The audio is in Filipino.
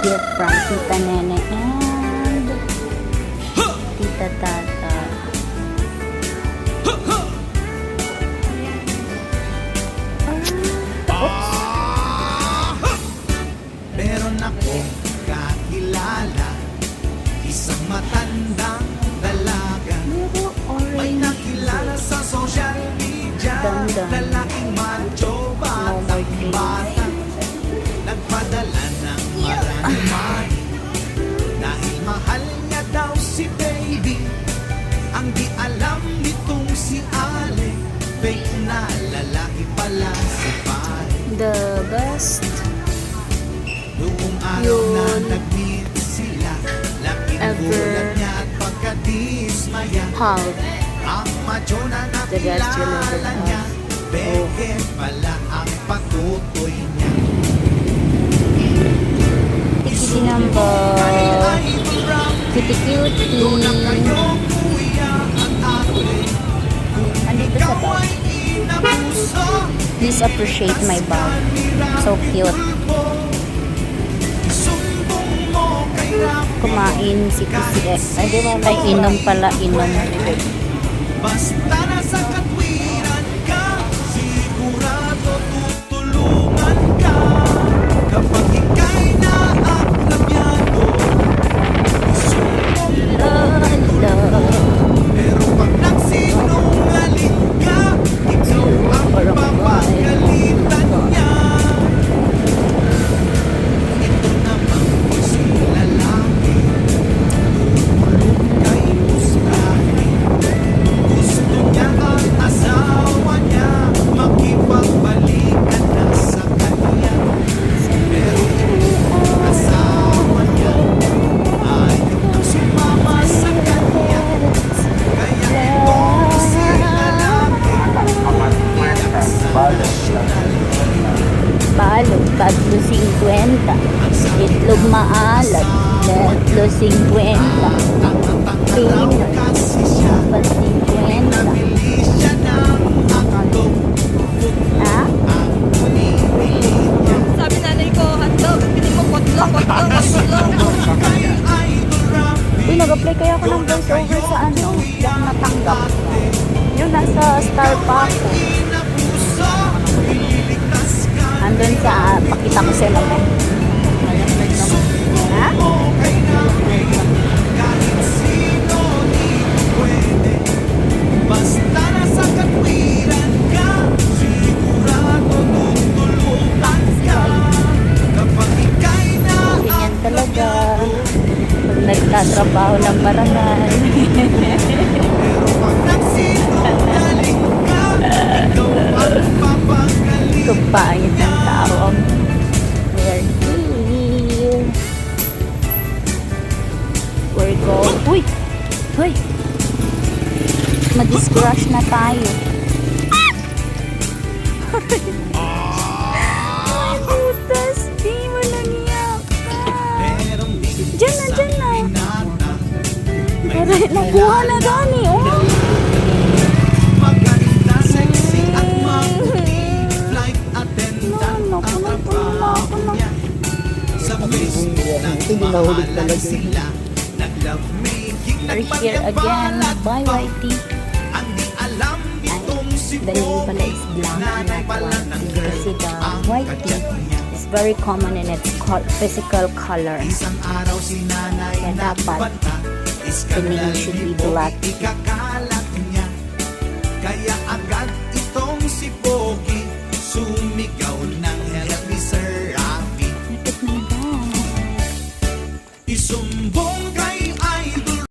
gift from Tita Nene and Tita Tata. Meron akong kakilala, isang matandang dalaga. May nakilala sa social media, lalaking macho, batang bata. Nagpadala ng maraming money dahil mahal niya daw si baby. Ang di alam nitong si Ale, fake na lalaki pala si pare. The best Noong araw na nag-meet sila, laking ever gulat niya at pagkadismaya. hug. Ang macho na The best you ever nakilala niya, beke pala ang patutoy niya. Kitty number. Kitty Doon na kayo cutie. kuya at ate, Andito sa ikaw bag. ay inabuso. Please appreciate my bag. So cute. Sumbong mo kay Rafi, Kumain si PCX. Ay, di ba? Ay, inom pala. Inom. basta nasa katwiran ka, sigurado tutulungan ka. Kapag ika'y naaklabyado, sumbong mo kay Tulfo. Pero pag nagsinungaling ka, ikaw ang papagalitan niya. Ito naman po si lalaki, kay Muscari. Gusto niya ang asawa niya, makipagbalikan na sa kanya. Pero ang asawa niya, ayaw na sumama sa kanya. Kaya ito si lalaki, iyak sa national. Balog, tatlo 50. Itlog maalat, tatlo 50. Pino, Kasi siya, dapat 50. nabili siya ng hotdog. Ha? Ang binibili niya Sabi nanay ko, hotdog. Pili mo kotlong. kay Idol Rafi. Uy, nag-apply kaya ako ng voice over sa ano? Hindi ako natanggap. Yun, nasa star pa ako. Inabuso, ililigtas ka. Andun sa, pakita ko sa'yo naman. Ha? O kay Rafi, kahit sino di pwede. Basta nasa katwiran ka, sigurado tutulungan ka. Kapag ika'y Ganyan talaga. Pag nagtatrabaho ng barangay. pero pag nagsinungaling ka, ikaw ang papagaling. Kupangit ng tao ang we're here. We're going. Uy! Uy! Mag-scratch na tayo. Ay, putas! Di mo nangiyak ka. Merong Diyan na, diyan na. binata, Pero nakuha na gani, oh! maganda, sexy at maputi. Flight attendant Naku, ang naku, trabaho naku. niya. Sa Facebook, nagmahalan sila. Nag-love making, We're here again. Bye, Whitey. Ang di alam itong si The name pala is Pogi, Blanca, nanay not pala ng Whitey. girl, Kasi the ang Whitey kachat niya. is very common in its physical color. Isang araw si nanay Kaya dapat, nagbanta, the name should be black. ikakala